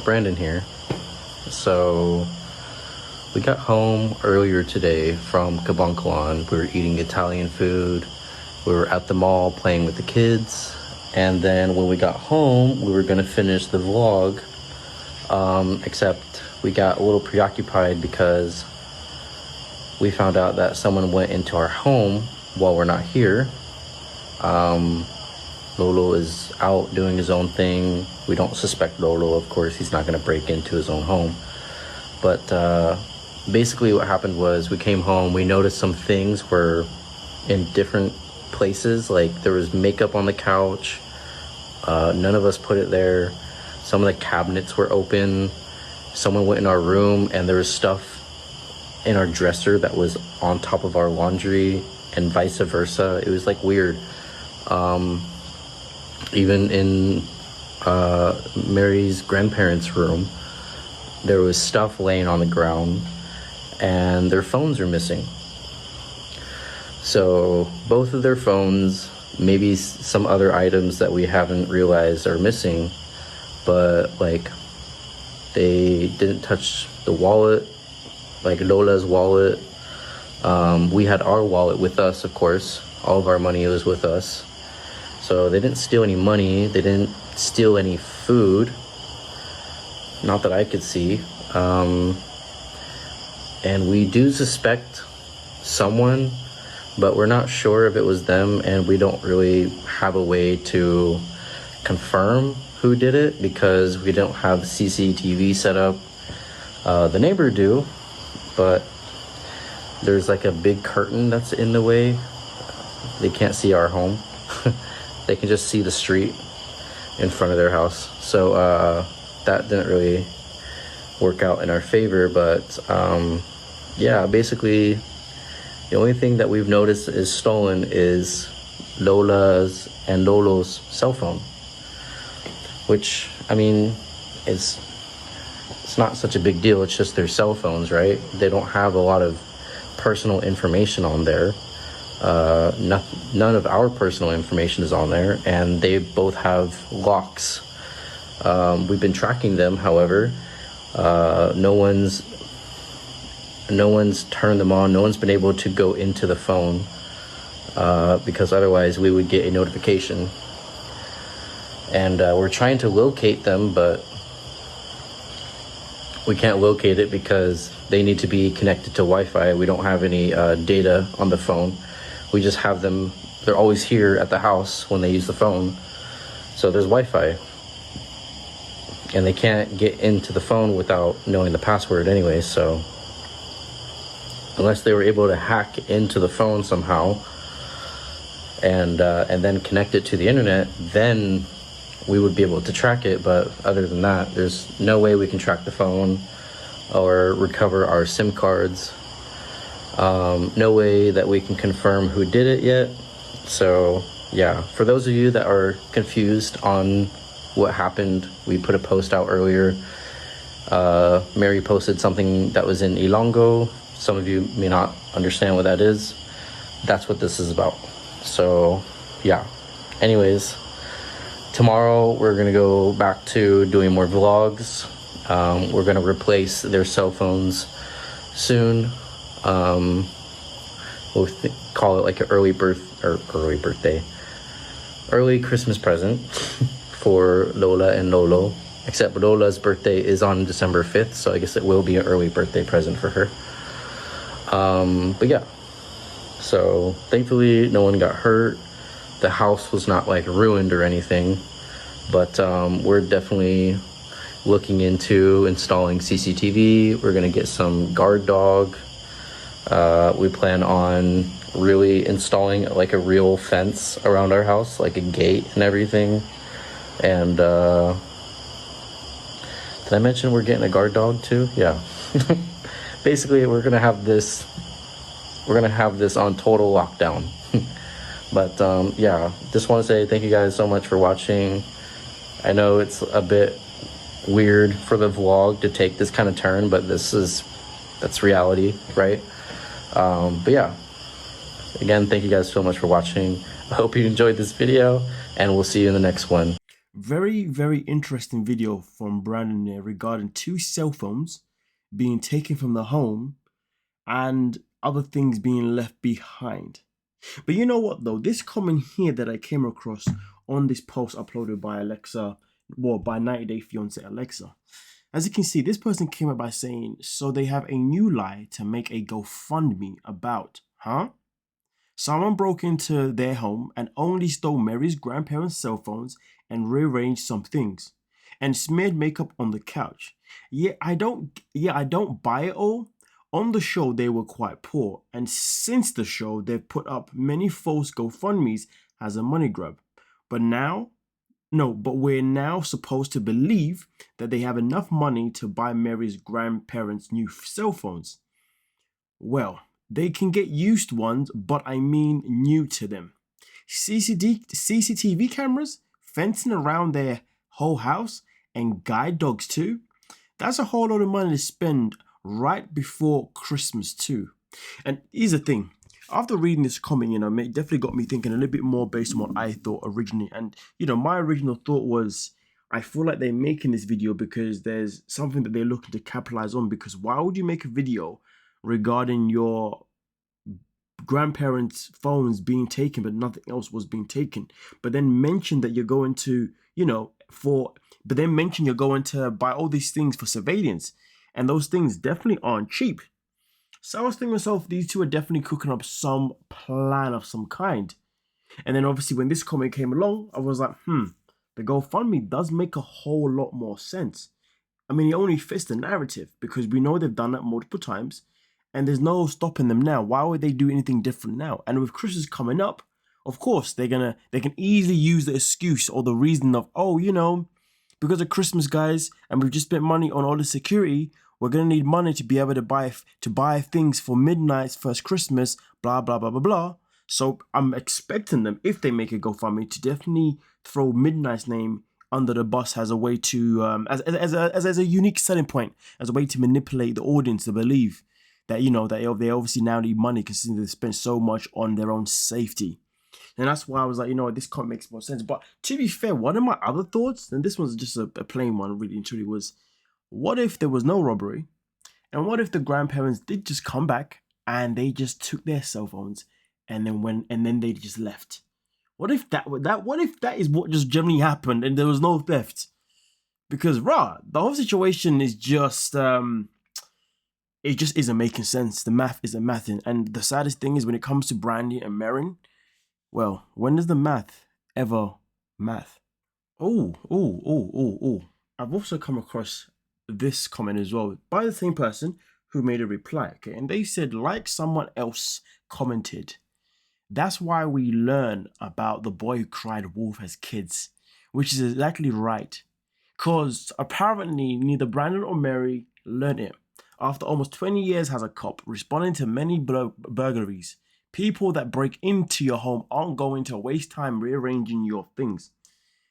Brandon here. So we got home earlier today from Kabankalan. We were eating Italian food. We were at the mall playing with the kids. And then when we got home, we were gonna finish the vlog. Except we got a little preoccupied because we found out that someone went into our home while we're not here. Lolo is out doing his own thing. We don't suspect Lolo, of course. He's not gonna break into his own home. But basically what happened was we came home, we noticed some things were in different places. Like there was makeup on the couch. None of us put it there. Some of the cabinets were open. Someone went in our room and there was stuff in our dresser that was on top of our laundry and vice versa. It was like weird. Even in Mary's grandparents' room, there was stuff laying on the ground and their phones are missing. So both of their phones, maybe some other items that we haven't realized are missing, but like they didn't touch the wallet, like Lola's wallet. We had our wallet with us, of course. All of our money was with us. So they didn't steal any money. They didn't steal any food. Not that I could see. And we do suspect someone, but we're not sure if it was them, and we don't really have a way to confirm who did it because we don't have CCTV set up. The neighbor do, but there's like a big curtain that's in the way. They can't see our home. They can just see the street in front of their house. So that didn't really work out in our favor, but yeah, basically the only thing that we've noticed is stolen is Lola's and Lolo's cell phone, which, I mean, it's not such a big deal. It's just their cell phones, right? They don't have a lot of personal information on there. None of our personal information is on there, and they both have locks. We've been tracking them, however. No one's turned them on. No one's been able to go into the phone because otherwise we would get a notification. And we're trying to locate them, but we can't locate it because they need to be connected to Wi-Fi. We don't have any data on the phone. We just have them, they're always here at the house when they use the phone. So there's Wi-Fi. And they can't get into the phone without knowing the password anyway, so unless they were able to hack into the phone somehow and then connect it to the internet, then we would be able to track it. But other than that, there's no way we can track the phone or recover our SIM cards. No way that we can confirm who did it yet. So yeah, for those of you that are confused on what happened, we put a post out earlier. Mary posted something that was in Ilonggo. Some of you may not understand what that is. That's what this is about. So yeah, anyways, tomorrow we're gonna go back to doing more vlogs. We're gonna replace their cell phones soon. We'll call it like an early Christmas present for Lola and Lolo, except Lola's birthday is on December 5th, so I guess it will be an early birthday present for her. But yeah, so thankfully no one got hurt. The house was not like ruined or anything, but we're definitely looking into installing CCTV. We're gonna get some guard dog. We plan on really installing like a real fence around our house, like a gate and everything. And did I mention we're getting a guard dog too? Yeah. Basically, we're gonna have this on total lockdown. But yeah, just want to say thank you guys so much for watching. I know it's a bit weird for the vlog to take this kind of turn, but that's reality, right? But yeah, again, thank you guys so much for watching. I hope you enjoyed this video, and we'll see you in the next one. Very, very interesting video from Brandan there regarding 2 cell phones being taken from the home and other things being left behind. But you know what though? This comment here that I came across on this post uploaded by Alexa, well, by 90 Day Fiancé Alexa. As you can see, this person came up by saying, so they have a new lie to make a GoFundMe about, huh? Someone broke into their home and only stole Mary's grandparents' cell phones and rearranged some things and smeared makeup on the couch. I don't buy it all. On the show, they were quite poor, and since the show, they've put up many false GoFundMes as a money grab. But we're now supposed to believe that they have enough money to buy Mary's grandparents' new cell phones. Well, they can get used ones, but I mean new to them. CCTV cameras, fencing around their whole house, and guide dogs too. That's a whole lot of money to spend right before Christmas too. And here's the thing. After reading this comment, it definitely got me thinking a little bit more based on what I thought originally. And, my original thought was, I feel like they're making this video because there's something that they're looking to capitalize on. Because why would you make a video regarding your grandparents' phones being taken, but nothing else was being taken? But then mention that you're going to, mention you're going to buy all these things for surveillance. And those things definitely aren't cheap. So I was thinking to myself, these two are definitely cooking up some plan of some kind. And then obviously when this comment came along, I was like, the GoFundMe does make a whole lot more sense. I mean, it only fits the narrative because we know they've done that multiple times and there's no stopping them now. Why would they do anything different now? And with Christmas coming up, of course, they can easily use the excuse or the reason of, because of Christmas, guys, and we've just spent money on all the security, we're going to need money to be able to buy things for midnight's first Christmas, blah, blah, blah, blah, blah. So I'm expecting them, if they make a GoFundMe, to definitely throw Midnight's name under the bus as a way to, as a unique selling point, as a way to manipulate the audience to believe that, that they obviously now need money considering they spend so much on their own safety. And that's why I was like, this comment makes more sense. But to be fair, one of my other thoughts, and this one's just a plain one, really and truly, was, what if there was no robbery? And what if the grandparents did just come back and they just took their cell phones and then they just left? What if that is what just generally happened and there was no theft? Because the whole situation is just it just isn't making sense. The math isn't mathing. And the saddest thing is when it comes to Brandy and Marin, well, when does the math ever math? Oh. I've also come across this comment as well by the same person who made a reply, okay? And they said, like someone else commented, that's why we learn about the boy who cried wolf as kids, which is exactly right. Because apparently neither Brandon or Mary learned it. After almost 20 years as a cop, responding to many burglaries, people that break into your home aren't going to waste time rearranging your things.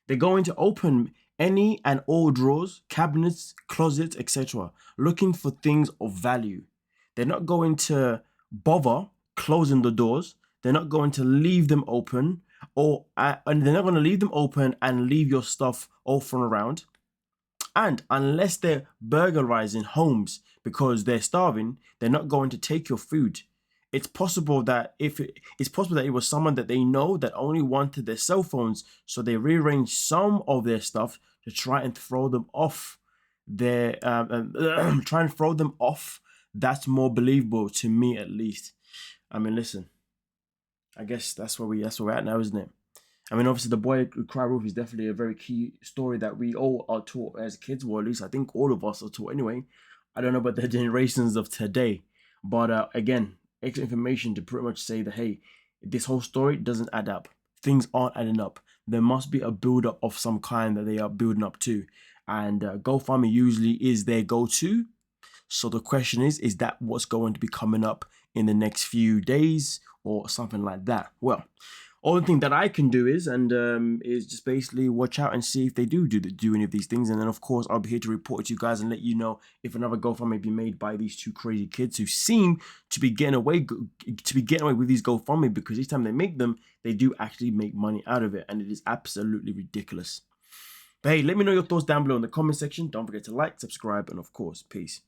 They're going to open any and all drawers, cabinets, closets, etc., looking for things of value. They're not going to bother closing the doors. They're not going to leave them open, and they're not going to leave them open and leave your stuff all thrown around. And unless they're burglarizing homes because they're starving, they're not going to take your food. It's possible that it was someone that they know that only wanted their cell phones, so they rearranged some of their stuff to try and throw them off. That's more believable to me, at least. I mean, listen. I guess that's where we're at now, isn't it? I mean, obviously, the boy who cried wolf is definitely a very key story that we all are taught as kids, or at least I think all of us are taught anyway. I don't know about the generations of today, but again, extra information to pretty much say that, hey, this whole story doesn't add up. Things aren't adding up. There must be a build-up of some kind that they are building up to, and GoFundMe usually is their go-to. So the question is that what's going to be coming up in the next few days or something like that? Well, only thing that I can do is just basically watch out and see if they do any of these things, and then of course I'll be here to report to you guys and let you know if another GoFundMe may be made by these two crazy kids who seem to be getting away with these GoFundMe, because each time they make them, they do actually make money out of it, and it is absolutely ridiculous. But hey, let me know your thoughts down below in the comment section. Don't forget to like, subscribe, and of course, peace.